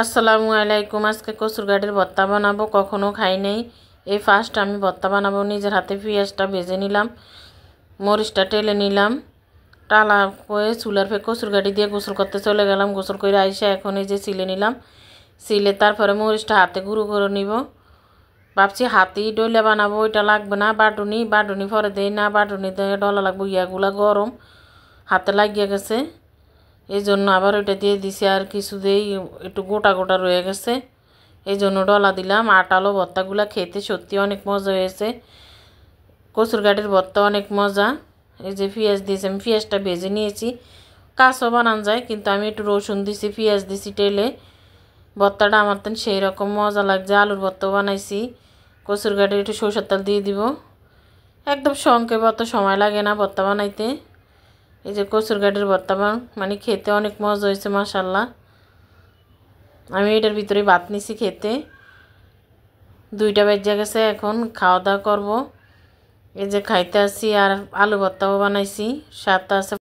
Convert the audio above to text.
আসসালামু আলাইকুম। আজকে কচুর গাঠির ভর্তা বানাবো, কখনো খাই নাই, এই ফার্স্ট আমি ভর্তা বানাবো। নিজের হাতে পেঁয়াজটা ভেজে নিলাম, মরিচটা টেলে নিলাম, টালা হয়ে চুলার ফে কচুর গাঠি দিয়ে গোসল করতে চলে গেলাম। গোসল করে আইসা এখন এই যে চিলে নিলাম, চিলে তারপরে মরিচটা হাতে গুঁড়ো করে নিব। ভাবছি হাতেই ডইলে বানাবো, ওইটা লাগবে না, বাটুনি পরে দেই না, বাটুনি দিয়ে ডলা লাগবো, ইয়াগুলা গরম হাতে লাগিয়ে গেছে, এই জন্য আবার ওইটা দিয়ে দিছি। আর কিছু দিয়েই একটু গোটা গোটা রয়ে গেছে, এই জন্য ডলা দিলাম। আটালো ভর্তাগুলো খেতে সত্যি অনেক মজা হয়েছে, কচুর গাঠির ভর্তা অনেক মজা। এই যে পেঁয়াজ দিয়েছি, আমি পেঁয়াজটা ভেজে নিয়েছি, কাঁচও বানানো যায়, কিন্তু আমি একটু রসুন দিছি, পেঁয়াজ দিছি টেলে। ভর্তাটা আমার তো সেই রকম মজা লাগছে। আলুর ভর্তাও বানাইছি, কচুর গাঠির একটু সরষের তেল দিয়ে দিব, একদম সংক্ষেপে, অত সময় লাগে না ভর্তা বানাইতে। এই যে কচুর গাঠির ভর্তা মানে খেতে অনেক মজা হয়েছে মাশাল্লাহ। আমি এটার ভিতরে ভাত নিছি খেতে, 2টা বেজে গেছে, এখন খাওয়া দাওয়া করবো। এই যে খাইতে আসি, আর আলু ভর্তাও বানাইছি, স্বাদটা আছে।